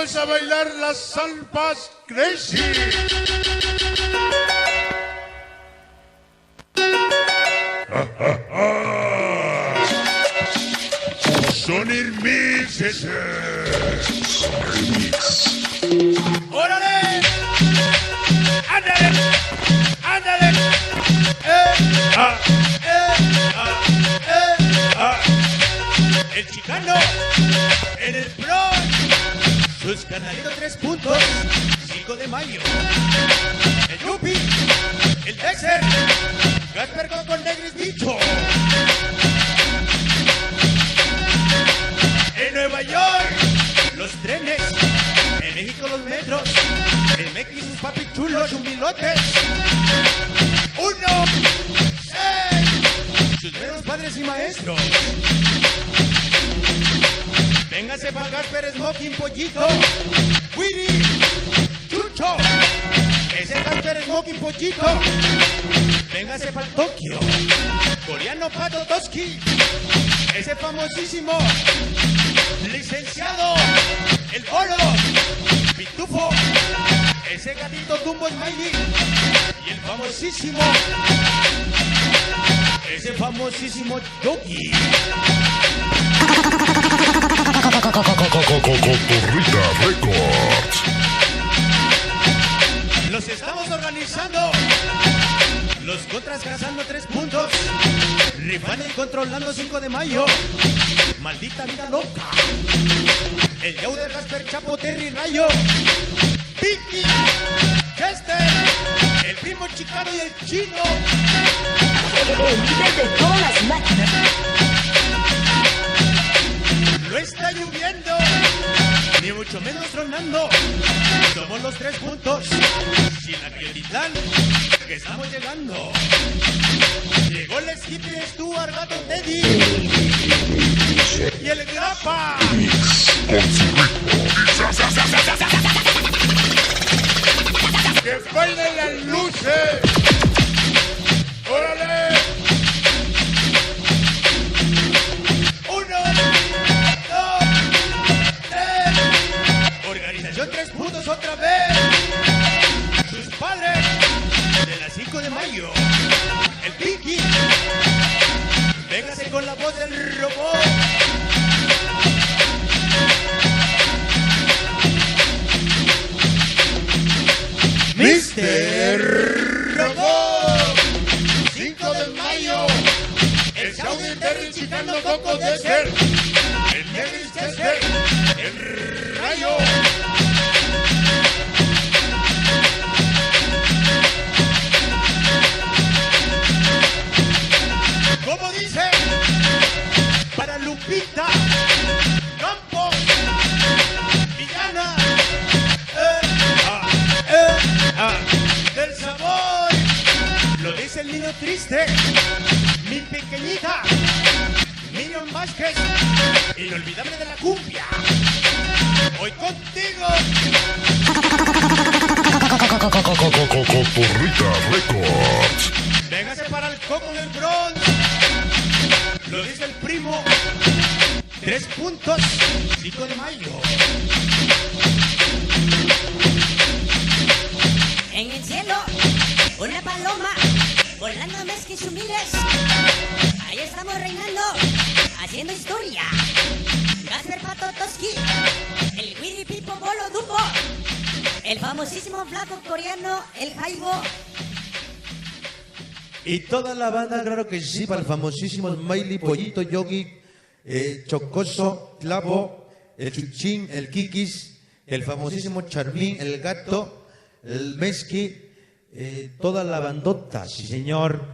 Vamos a bailar las salpas crazy. Sonic Mix ese. ¡Órale! ¡Ándale! ¡Ándale! El chicano en el pro. Sus canalitos 3 puntos. 5 de mayo. El Yupi. El Dexter. Gasper con Negris Bicho. En Nueva York, los trenes. En México, los metros. En México, sus papi chulos, humilotes. 1, 6. Sus meros padres y maestros. Véngase para Gasper, Smoking, Pollito. Willy, Chucho. Ese Gasper, Smoking, Pollito. Véngase para Tokio. Coreano, Pato, Toski. Ese famosísimo licenciado, el Bolo, Pitufo, ese gatito Dumbo Smiley y el famosísimo, ese famosísimo Doggy. Cotorrita Records. Los estamos organizando. Los contras cazando 3 puntos. Rifane y controlando 5 de mayo. Maldita vida loca. El Yau de Gasper, Chapo, Terry, Rayo. Vicky, Chester, el primo chicano y el chino. El líder de todas las máquinas. No está lloviendo, ni mucho menos tronando. Somos los 3 puntos. Sin Aquelitán, que estamos llegando. Llegó el Skippy, Stuart, Gato, Teddy. Y el Grapa. Con su ritmo. ¡Que bailen las luces! ¡Órale! 1, 2, 3. Organización 3 puntos otra vez. Sus padres de las 5 de mayo. El Pinky. Véngase con la voz del robot. Mr. Robot. 5 de mayo. El show del Terry Chicano Coco Desert. El Negris Chester. El Rayo. ¿Cómo dice? Para Lupita, Campos, Villana, del sabor. Lo dice el niño triste, mi pequeñita, Miriam Vázquez, inolvidable de la cumbia. Hoy contigo. Cotorrita Records. Véngase para el Coco del Bronx. Lo dice el primo. 3 puntos. 5 de mayo. En el cielo, una paloma volando más que sumires. Ahí estamos reinando, haciendo historia. Gasper, Pato, Toski, el Willy, Pipo, Bolo, Dumbo, el famosísimo flaco coreano, el Jaibo. Y toda la banda, claro que sí, para el famosísimo Smiley, Pollito, Yogi, Chocoso, Clavo, el Chuchín, el Kikis, el famosísimo Charmín, el Gato, el Meski, toda la bandota, sí señor.